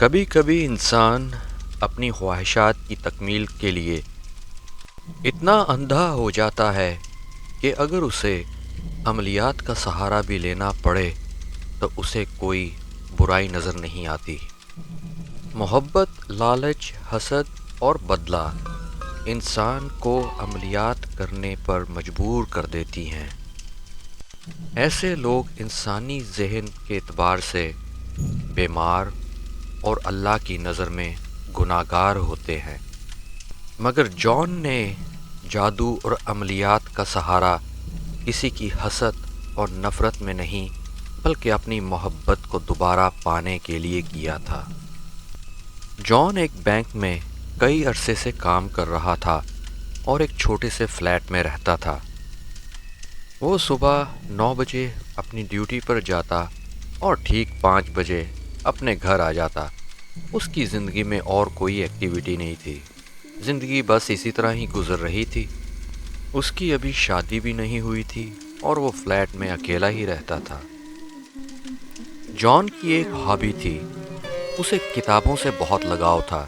کبھی کبھی انسان اپنی خواہشات کی تکمیل کے لیے اتنا اندھا ہو جاتا ہے کہ اگر اسے عملیات کا سہارا بھی لینا پڑے تو اسے کوئی برائی نظر نہیں آتی۔ محبت، لالچ، حسد اور بدلہ انسان کو عملیات کرنے پر مجبور کر دیتی ہیں۔ ایسے لوگ انسانی ذہن کے اعتبار سے بیمار اور اللہ کی نظر میں گناہگار ہوتے ہیں، مگر جان نے جادو اور عملیات کا سہارا کسی کی حسد اور نفرت میں نہیں بلکہ اپنی محبت کو دوبارہ پانے کے لیے کیا تھا۔ جان ایک بینک میں کئی عرصے سے کام کر رہا تھا اور ایک چھوٹے سے فلیٹ میں رہتا تھا۔ وہ صبح 9 بجے اپنی ڈیوٹی پر جاتا اور ٹھیک 5 بجے اپنے گھر آ جاتا۔ اس کی زندگی میں اور کوئی ایکٹیویٹی نہیں تھی، زندگی بس اسی طرح ہی گزر رہی تھی۔ اس کی ابھی شادی بھی نہیں ہوئی تھی اور وہ فلیٹ میں اکیلا ہی رہتا تھا۔ جان کی ایک ہابی تھی، اسے کتابوں سے بہت لگاؤ تھا۔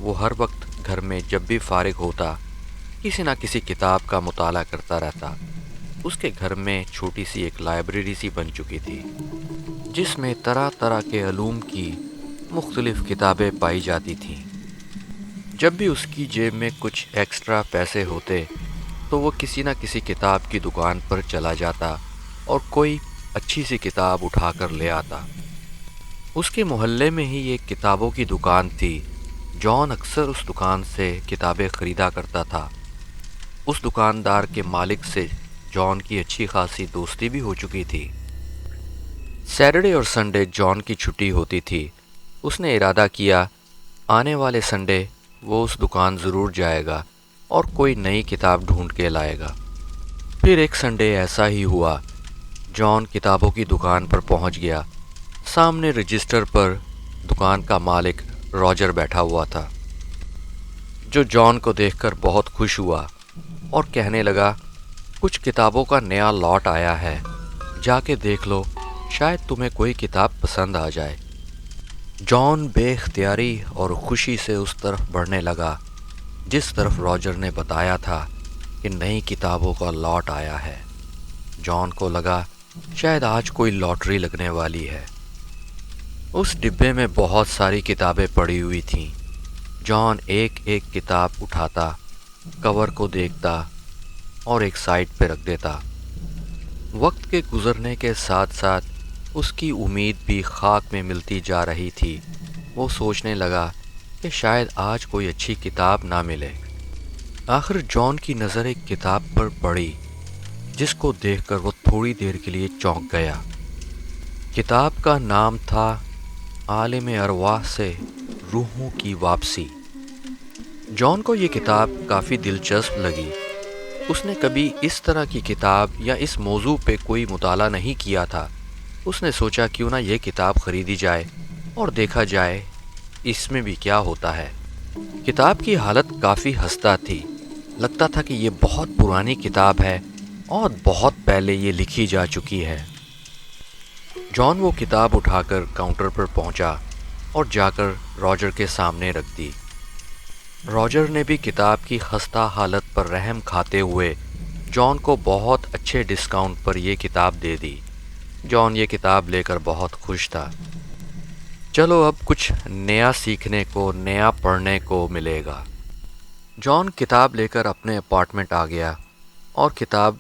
وہ ہر وقت گھر میں جب بھی فارغ ہوتا کسی نہ کسی کتاب کا مطالعہ کرتا رہتا۔ اس کے گھر میں چھوٹی سی ایک لائبریری سی بن چکی تھی جس میں طرح طرح کے علوم کی مختلف کتابیں پائی جاتی تھیں۔ جب بھی اس کی جیب میں کچھ ایکسٹرا پیسے ہوتے تو وہ کسی نہ کسی کتاب کی دکان پر چلا جاتا اور کوئی اچھی سی کتاب اٹھا کر لے آتا۔ اس کے محلے میں ہی ایک کتابوں کی دکان تھی۔ جان اکثر اس دکان سے کتابیں خریدا کرتا تھا۔ اس دکاندار کے مالک سے جان کی اچھی خاصی دوستی بھی ہو چکی تھی۔ سیٹرڈے اور سنڈے جان کی چھٹی ہوتی تھی۔ اس نے ارادہ کیا آنے والے سنڈے وہ اس دکان ضرور جائے گا اور کوئی نئی کتاب ڈھونڈ کے لائے گا۔ پھر ایک سنڈے ایسا ہی ہوا۔ جان کتابوں کی دکان پر پہنچ گیا۔ سامنے رجسٹر پر دکان کا مالک راجر بیٹھا ہوا تھا، جو جان کو دیکھ کر بہت خوش ہوا اور کہنے لگا کچھ کتابوں کا نیا لاٹ آیا ہے، جا کے دیکھ لو، شاید تمہیں کوئی کتاب پسند آ جائے۔ جان بے اختیاری اور خوشی سے اس طرف بڑھنے لگا جس طرف راجر نے بتایا تھا کہ نئی کتابوں کا لاٹ آیا ہے۔ جان کو لگا شاید آج کوئی لاٹری لگنے والی ہے۔ اس ڈبے میں بہت ساری کتابیں پڑی ہوئی تھیں۔ جان ایک ایک کتاب اٹھاتا، کور کو دیکھتا اور ایک سائڈ پہ رکھ دیتا۔ وقت کے گزرنے کے ساتھ ساتھ اس کی امید بھی خاک میں ملتی جا رہی تھی۔ وہ سوچنے لگا کہ شاید آج کوئی اچھی کتاب نہ ملے۔ آخر جان کی نظر ایک کتاب پر پڑی جس کو دیکھ کر وہ تھوڑی دیر کے لیے چونک گیا۔ کتاب کا نام تھا عالم ارواح سے روحوں کی واپسی۔ جان کو یہ کتاب کافی دلچسپ لگی۔ اس نے کبھی اس طرح کی کتاب یا اس موضوع پہ کوئی مطالعہ نہیں کیا تھا۔ اس نے سوچا کیوں نہ یہ کتاب خریدی جائے اور دیکھا جائے اس میں بھی کیا ہوتا ہے۔ کتاب کی حالت کافی خستہ تھی، لگتا تھا کہ یہ بہت پرانی کتاب ہے اور بہت پہلے یہ لکھی جا چکی ہے۔ جان وہ کتاب اٹھا کر کاؤنٹر پر پہنچا اور جا کر راجر کے سامنے رکھ دی۔ راجر نے بھی کتاب کی خستہ حالت پر رحم کھاتے ہوئے جان کو بہت اچھے ڈسکاؤنٹ پر یہ کتاب دے دی۔ جان یہ کتاب لے کر بہت خوش تھا۔ چلو اب کچھ نیا سیکھنے کو، نیا پڑھنے کو ملے گا۔ جان کتاب لے کر اپنے اپارٹمنٹ آ گیا اور کتاب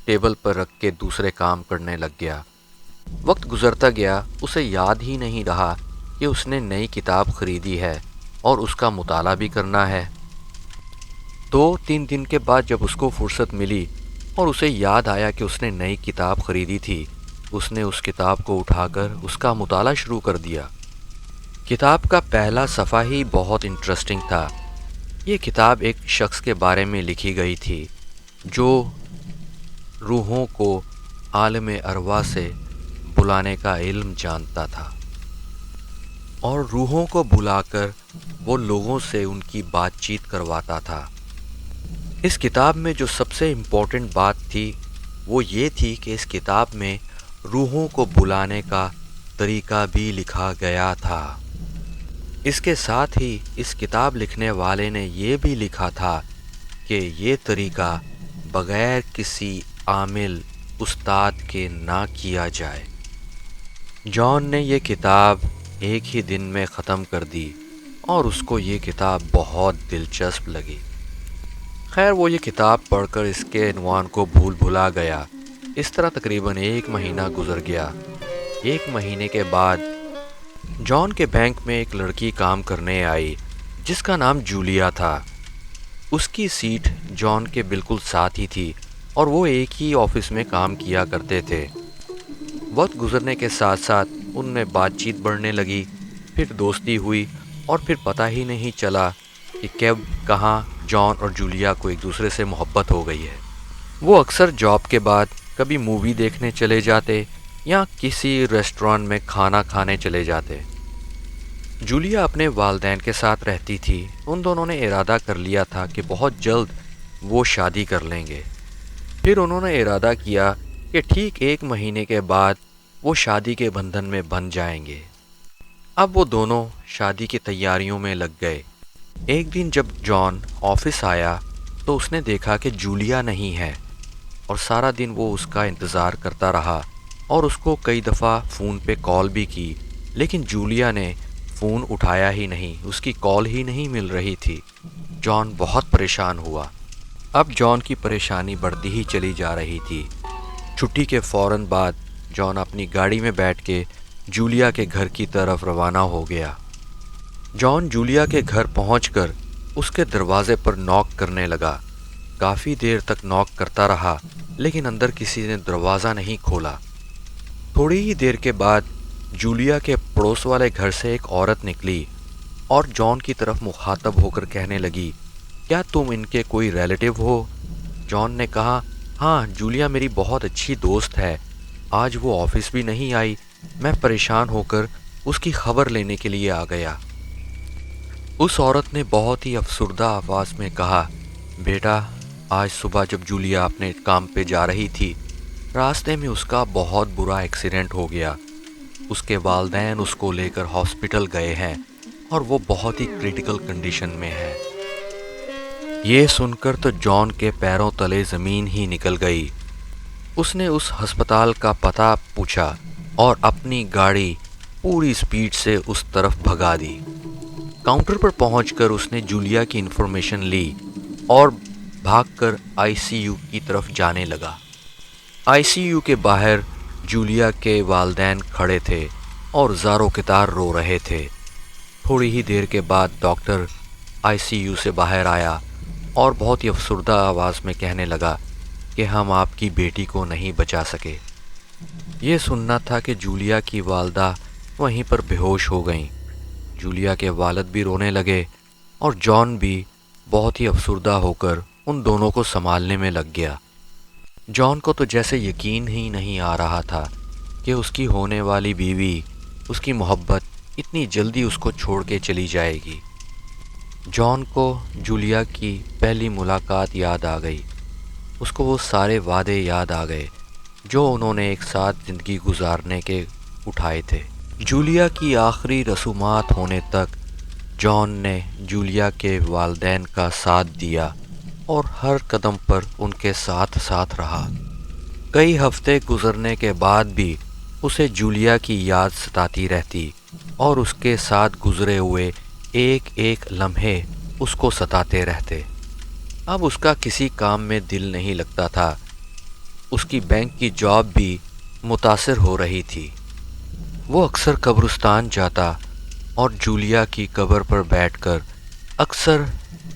ٹیبل پر رکھ کے دوسرے کام کرنے لگ گیا۔ وقت گزرتا گیا، اسے یاد ہی نہیں رہا کہ اس نے نئی کتاب خریدی ہے اور اس کا مطالعہ بھی کرنا ہے۔ 2-3 دن کے بعد جب اس کو فرصت ملی اور اسے یاد آیا کہ اس نے نئی کتاب خریدی تھی، اس نے اس کتاب کو اٹھا کر اس کا مطالعہ شروع کر دیا۔ کتاب کا پہلا صفحہ ہی بہت انٹرسٹنگ تھا۔ یہ کتاب ایک شخص کے بارے میں لکھی گئی تھی جو روحوں کو عالم ارواح سے بلانے کا علم جانتا تھا اور روحوں کو بلا کر وہ لوگوں سے ان کی بات چیت کرواتا تھا۔ اس کتاب میں جو سب سے امپورٹنٹ بات تھی وہ یہ تھی کہ اس کتاب میں روحوں کو بلانے کا طریقہ بھی لکھا گیا تھا۔ اس کے ساتھ ہی اس کتاب لکھنے والے نے یہ بھی لکھا تھا کہ یہ طریقہ بغیر کسی عامل استاد کے نہ کیا جائے۔ جان نے یہ کتاب ایک ہی دن میں ختم کر دی اور اس کو یہ کتاب بہت دلچسپ لگی۔ خیر وہ یہ کتاب پڑھ کر اس کے عنوان کو بھلا گیا۔ اس طرح تقریباً 1 مہینہ گزر گیا۔ 1 مہینے کے بعد جان کے بینک میں ایک لڑکی کام کرنے آئی جس کا نام جولیا تھا۔ اس کی سیٹ جان کے بالکل ساتھ ہی تھی اور وہ ایک ہی آفس میں کام کیا کرتے تھے۔ وقت گزرنے کے ساتھ ساتھ ان میں بات چیت بڑھنے لگی، پھر دوستی ہوئی اور پھر پتہ ہی نہیں چلا کہ کب کہاں جان اور جولیا کو ایک دوسرے سے محبت ہو گئی ہے۔ وہ اکثر جاب کے بعد کبھی مووی دیکھنے چلے جاتے یا کسی ریسٹورانٹ میں کھانا کھانے چلے جاتے۔ جولیا اپنے والدین کے ساتھ رہتی تھی۔ ان دونوں نے ارادہ کر لیا تھا کہ بہت جلد وہ شادی کر لیں گے۔ پھر انہوں نے ارادہ کیا کہ ٹھیک 1 مہینے کے بعد وہ شادی کے بندھن میں بندھ جائیں گے۔ اب وہ دونوں شادی کی تیاریوں میں لگ گئے۔ ایک دن جب جان آفس آیا تو اس نے دیکھا کہ جولیا نہیں ہے اور سارا دن وہ اس کا انتظار کرتا رہا اور اس کو کئی دفعہ فون پہ کال بھی کی، لیکن جولیا نے فون اٹھایا ہی نہیں، اس کی کال ہی نہیں مل رہی تھی۔ جان بہت پریشان ہوا۔ اب جان کی پریشانی بڑھتی ہی چلی جا رہی تھی۔ چھٹی کے فوراً بعد جان اپنی گاڑی میں بیٹھ کے جولیا کے گھر کی طرف روانہ ہو گیا۔ جان جولیا کے گھر پہنچ کر اس کے دروازے پر ناک کرنے لگا۔ کافی دیر تک ناک کرتا رہا لیکن اندر کسی نے دروازہ نہیں کھولا۔ تھوڑی ہی دیر کے بعد جولیا کے پڑوس والے گھر سے ایک عورت نکلی اور جان کی طرف مخاطب ہو کر کہنے لگی، کیا تم ان کے کوئی ریلیٹیو ہو؟ جان نے کہا، ہاں جولیا میری بہت اچھی دوست ہے، آج وہ آفس بھی نہیں آئی، میں پریشان ہو کر اس کی خبر لینے کے لیے آ گیا۔ اس عورت نے بہت ہی افسردہ آواز میں کہا، بیٹا آج صبح جب جولیا اپنے کام پہ جا رہی تھی راستے میں اس کا بہت برا ایکسیڈنٹ ہو گیا۔ اس کے والدین اس کو لے کر ہاسپٹل گئے ہیں اور وہ بہت ہی کریٹیکل کنڈیشن میں ہے۔ یہ سن کر تو جان کے پیروں تلے زمین ہی نکل گئی۔ اس نے اس ہسپتال کا پتہ پوچھا اور اپنی گاڑی پوری سپیڈ سے اس طرف بھگا دی۔ کاؤنٹر پر پہنچ کر اس نے جولیا کی انفارمیشن لی اور بھاگ کر آئی سی یو کی طرف جانے لگا۔ آئی سی یو کے باہر جولیا کے والدین کھڑے تھے اور زاروں کتار رو رہے تھے۔ تھوڑی ہی دیر کے بعد ڈاکٹر آئی سی یو سے باہر آیا اور بہت ہی افسردہ آواز میں کہنے لگا کہ ہم آپ کی بیٹی کو نہیں بچا سکے۔ یہ سننا تھا کہ جولیا کی والدہ وہیں پر بے ہوش ہو گئیں۔ جولیا کے والد بھی رونے لگے اور جان بھی بہت ہی افسردہ ہو کر ان دونوں کو سنبھالنے میں لگ گیا۔ جان کو تو جیسے یقین ہی نہیں آ رہا تھا کہ اس کی ہونے والی بیوی، اس کی محبت اتنی جلدی اس کو چھوڑ کے چلی جائے گی۔ جان کو جولیا کی پہلی ملاقات یاد آ گئی۔ اس کو وہ سارے وعدے یاد آ گئے جو انہوں نے ایک ساتھ زندگی گزارنے کے اٹھائے تھے۔ جولیا کی آخری رسومات ہونے تک جان نے جولیا کے والدین کا ساتھ دیا اور ہر قدم پر ان کے ساتھ ساتھ رہا۔ کئی ہفتے گزرنے کے بعد بھی اسے جولیا کی یاد ستاتی رہتی اور اس کے ساتھ گزرے ہوئے ایک ایک لمحے اس کو ستاتے رہتے۔ اب اس کا کسی کام میں دل نہیں لگتا تھا۔ اس کی بینک کی جاب بھی متاثر ہو رہی تھی۔ وہ اکثر قبرستان جاتا اور جولیا کی قبر پر بیٹھ کر اکثر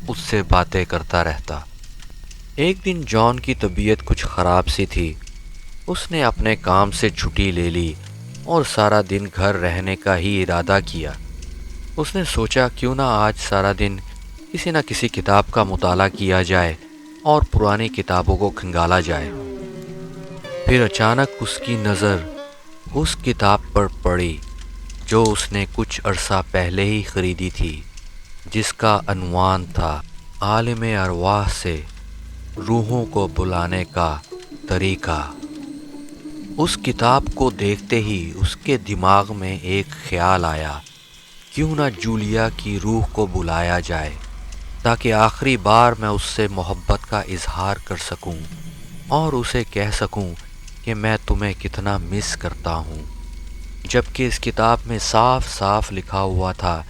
اس سے باتیں کرتا رہتا۔ ایک دن جان کی طبیعت کچھ خراب سی تھی۔ اس نے اپنے کام سے چھٹی لے لی اور سارا دن گھر رہنے کا ہی ارادہ کیا۔ اس نے سوچا کیوں نہ آج سارا دن کسی نہ کسی کتاب کا مطالعہ کیا جائے اور پرانی کتابوں کو کھنگالا جائے۔ پھر اچانک اس کی نظر اس کتاب پر پڑی جو اس نے کچھ عرصہ پہلے ہی خریدی تھی، جس کا عنوان تھا عالم ارواح سے روحوں کو بلانے کا طریقہ۔ اس کتاب کو دیکھتے ہی اس کے دماغ میں ایک خیال آیا کیوں نہ جولیا کی روح کو بلایا جائے تاکہ آخری بار میں اس سے محبت کا اظہار کر سکوں اور اسے کہہ سکوں کہ میں تمہیں کتنا مس کرتا ہوں، جبکہ اس کتاب میں صاف صاف لکھا ہوا تھا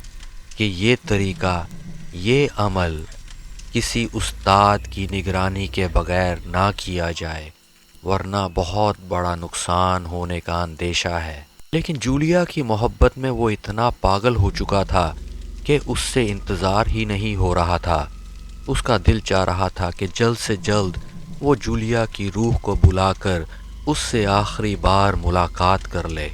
کہ یہ طریقہ، یہ عمل کسی استاد کی نگرانی کے بغیر نہ کیا جائے ورنہ بہت بڑا نقصان ہونے کا اندیشہ ہے۔ لیکن جولیا کی محبت میں وہ اتنا پاگل ہو چکا تھا کہ اس سے انتظار ہی نہیں ہو رہا تھا۔ اس کا دل چاہ رہا تھا کہ جلد سے جلد وہ جولیا کی روح کو بلا کر اس سے آخری بار ملاقات کر لے۔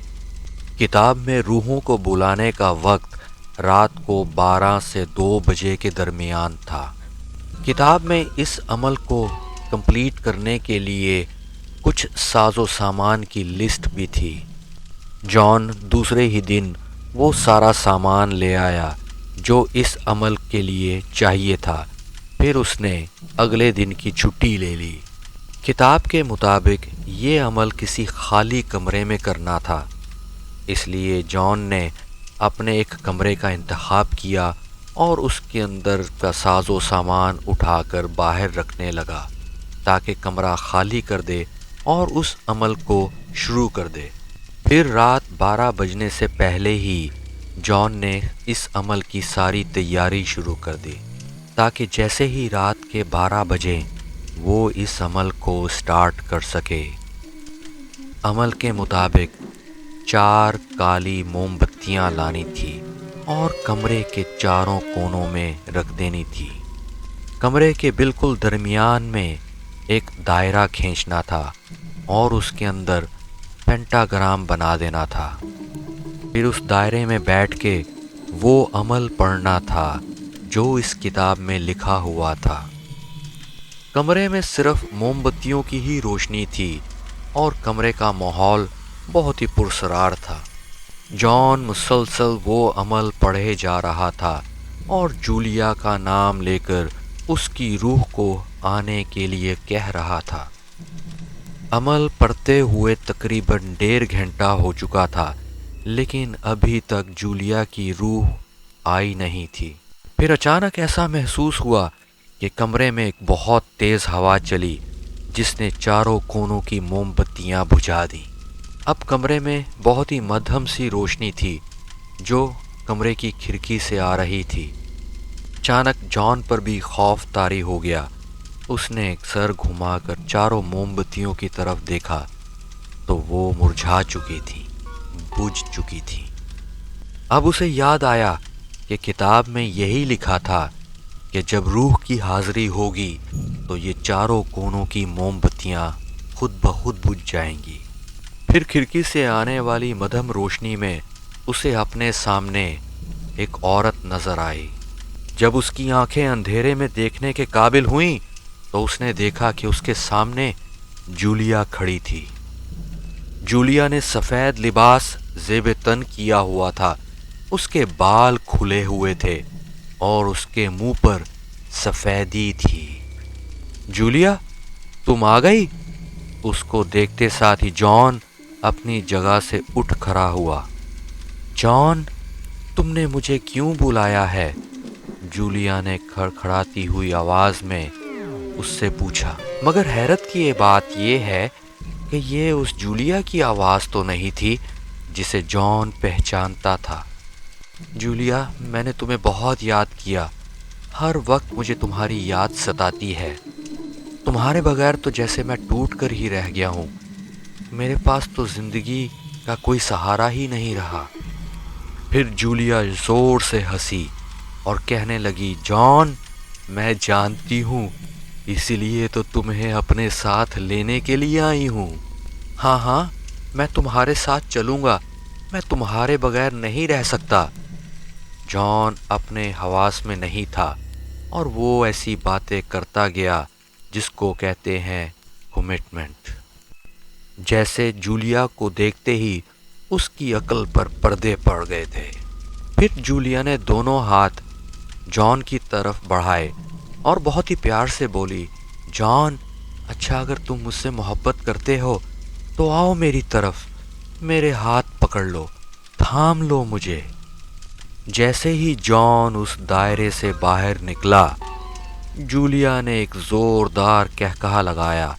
کتاب میں روحوں کو بلانے کا وقت رات کو 12 سے 2 بجے کے درمیان تھا۔ کتاب میں اس عمل کو کمپلیٹ کرنے کے لیے کچھ ساز و سامان کی لسٹ بھی تھی۔ جان دوسرے ہی دن وہ سارا سامان لے آیا جو اس عمل کے لیے چاہیے تھا، پھر اس نے اگلے دن کی چھٹی لے لی۔ کتاب کے مطابق یہ عمل کسی خالی کمرے میں کرنا تھا، اس لیے جان نے اپنے ایک کمرے کا انتخاب کیا اور اس کے اندر کا ساز و سامان اٹھا کر باہر رکھنے لگا تاکہ کمرہ خالی کر دے اور اس عمل کو شروع کر دے۔ پھر رات 12 بجنے سے پہلے ہی جان نے اس عمل کی ساری تیاری شروع کر دی تاکہ جیسے ہی رات کے 12 بجے وہ اس عمل کو سٹارٹ کر سکے۔ عمل کے مطابق 4 کالی موم بتیاں لانی تھی اور کمرے کے چاروں کونوں میں رکھ دینی تھی۔ کمرے کے بالکل درمیان میں ایک دائرہ کھینچنا تھا اور اس کے اندر پینٹاگرام بنا دینا تھا۔ پھر اس دائرے میں بیٹھ کے وہ عمل پڑھنا تھا جو اس کتاب میں لکھا ہوا تھا۔ کمرے میں صرف موم بتیوں کی ہی روشنی تھی اور کمرے کا ماحول بہت ہی پرسرار تھا۔ جان مسلسل وہ عمل پڑھے جا رہا تھا اور جولیا کا نام لے کر اس کی روح کو آنے کے لیے کہہ رہا تھا۔ عمل پڑھتے ہوئے تقریباً 1.5 گھنٹہ ہو چکا تھا لیکن ابھی تک جولیا کی روح آئی نہیں تھی۔ پھر اچانک ایسا محسوس ہوا کہ کمرے میں ایک بہت تیز ہوا چلی جس نے چاروں کونوں کی موم بتیاں بجھا دیں۔ اب کمرے میں بہت ہی مدھم سی روشنی تھی جو کمرے کی کھڑکی سے آ رہی تھی۔ اچانک جان پر بھی خوف طاری ہو گیا۔ اس نے سر گھما کر چاروں موم بتیوں کی طرف دیکھا تو وہ مرجھا چکی تھی، بجھ چکی تھی۔ اب اسے یاد آیا کہ کتاب میں یہی لکھا تھا کہ جب روح کی حاضری ہوگی تو یہ چاروں کونوں کی موم بتیاں خود بخود بجھ جائیں گی۔ پھر کھڑکی سے آنے والی مدھم روشنی میں اسے اپنے سامنے ایک عورت نظر آئی۔ جب اس کی آنکھیں اندھیرے میں دیکھنے کے قابل ہوئیں تو اس نے دیکھا کہ اس کے سامنے جولیا کھڑی تھی۔ جولیا نے سفید لباس زیب تن کیا ہوا تھا، اس کے بال کھلے ہوئے تھے اور اس کے منہ پر سفیدی تھی۔ جولیا، تم آ گئی؟ اس کو دیکھتے ساتھ ہی جان اپنی جگہ سے اٹھ کھڑا ہوا۔ جان، تم نے مجھے کیوں بلایا ہے؟ جولیا نے کھڑکھڑاتی ہوئی آواز میں اس سے پوچھا، مگر حیرت کی بات یہ ہے کہ یہ اس جولیا کی آواز تو نہیں تھی جسے جان پہچانتا تھا۔ جولیا، میں نے تمہیں بہت یاد کیا، ہر وقت مجھے تمہاری یاد ستاتی ہے۔ تمہارے بغیر تو جیسے میں ٹوٹ کر ہی رہ گیا ہوں، میرے پاس تو زندگی کا کوئی سہارا ہی نہیں رہا۔ پھر جولیا زور سے ہنسی اور کہنے لگی، جان، میں جانتی ہوں، اسی لیے تو تمہیں اپنے ساتھ لینے کے لیے آئی ہوں۔ ہاں ہاں، میں تمہارے ساتھ چلوں گا، میں تمہارے بغیر نہیں رہ سکتا۔ جان اپنے حواس میں نہیں تھا اور وہ ایسی باتیں کرتا گیا جس کو کہتے ہیں کمٹمنٹ۔ جیسے جولیا کو دیکھتے ہی اس کی عقل پر پردے پڑ گئے تھے۔ پھر جولیا نے دونوں ہاتھ جان کی طرف بڑھائے اور بہت ہی پیار سے بولی، جان، اچھا اگر تم مجھ سے محبت کرتے ہو تو آؤ میری طرف، میرے ہاتھ پکڑ لو، تھام لو مجھے۔ جیسے ہی جان اس دائرے سے باہر نکلا، جولیا نے ایک زوردار کہکہا لگایا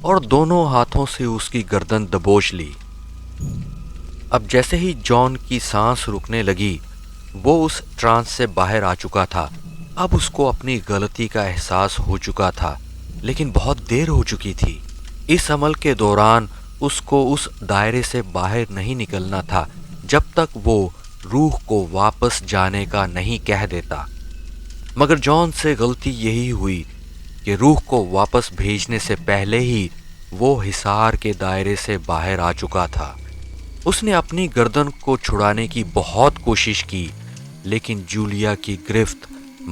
اور دونوں ہاتھوں سے اس کی گردن دبوچ لی۔ اب جیسے ہی جان کی سانس رکنے لگی، وہ اس ٹرانس سے باہر آ چکا تھا۔ اب اس کو اپنی غلطی کا احساس ہو چکا تھا، لیکن بہت دیر ہو چکی تھی۔ اس عمل کے دوران اس کو اس دائرے سے باہر نہیں نکلنا تھا جب تک وہ روح کو واپس جانے کا نہیں کہہ دیتا۔ مگر جان سے غلطی یہی ہوئی کہ روح کو واپس بھیجنے سے پہلے ہی وہ حصار کے دائرے سے باہر آ چکا تھا۔ اس نے اپنی گردن کو چھڑانے کی بہت کوشش کی، لیکن جولیا کی گرفت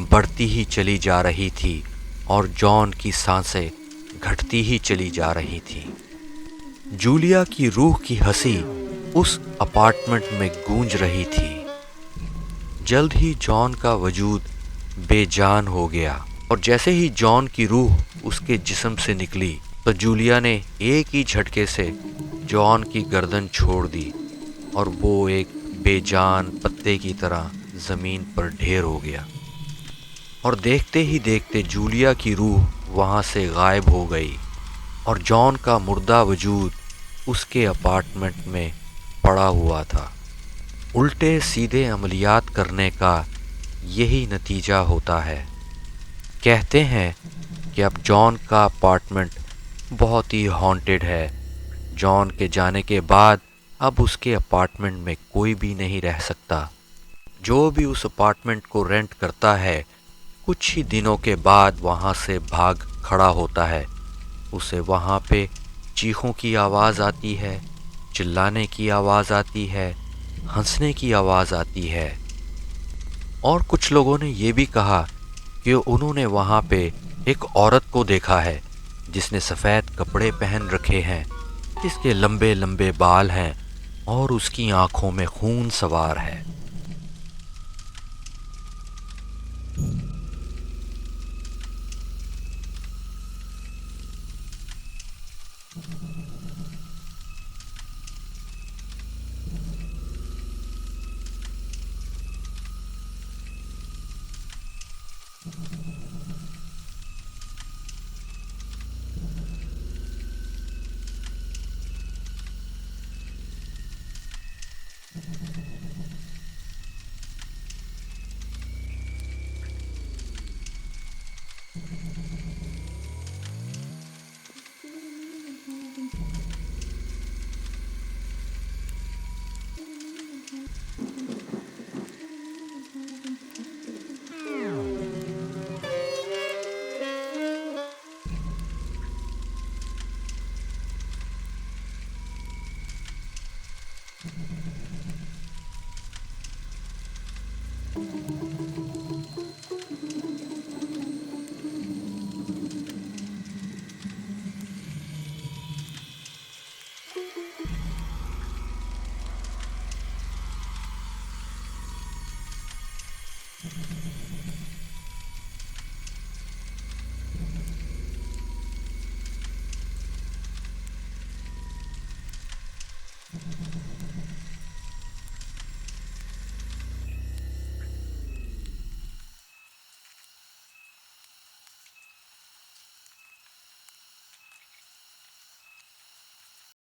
بڑھتی ہی چلی جا رہی تھی اور جان کی سانسیں گھٹتی ہی چلی جا رہی تھیں۔ جولیا کی روح کی ہنسی اس اپارٹمنٹ میں گونج رہی تھی۔ جلد ہی جان کا وجود بے جان ہو گیا، اور جیسے ہی جان کی روح اس کے جسم سے نکلی تو جولیا نے ایک ہی جھٹکے سے جان کی گردن چھوڑ دی اور وہ ایک بے جان پتے کی طرح زمین پر ڈھیر ہو گیا، اور دیکھتے ہی دیکھتے جولیا کی روح وہاں سے غائب ہو گئی اور جان کا مردہ وجود اس کے اپارٹمنٹ میں پڑا ہوا تھا۔ الٹے سیدھے عملیات کرنے کا یہی نتیجہ ہوتا ہے۔ کہتے ہیں کہ اب جان کا اپارٹمنٹ بہت ہی ہانٹڈ ہے۔ جان کے جانے کے بعد اب اس کے اپارٹمنٹ میں کوئی بھی نہیں رہ سکتا۔ جو بھی اس اپارٹمنٹ کو رینٹ کرتا ہے، کچھ ہی دنوں کے بعد وہاں سے بھاگ کھڑا ہوتا ہے۔ اسے وہاں پہ چیخوں کی آواز آتی ہے، چلانے کی آواز آتی ہے، ہنسنے کی آواز آتی ہے۔ اور کچھ لوگوں نے یہ بھی کہا کہ انہوں نے وہاں پہ ایک عورت کو دیکھا ہے جس نے سفید کپڑے پہن رکھے ہیں، جس کے لمبے لمبے بال ہیں اور اس کی آنکھوں میں خون سوار ہے۔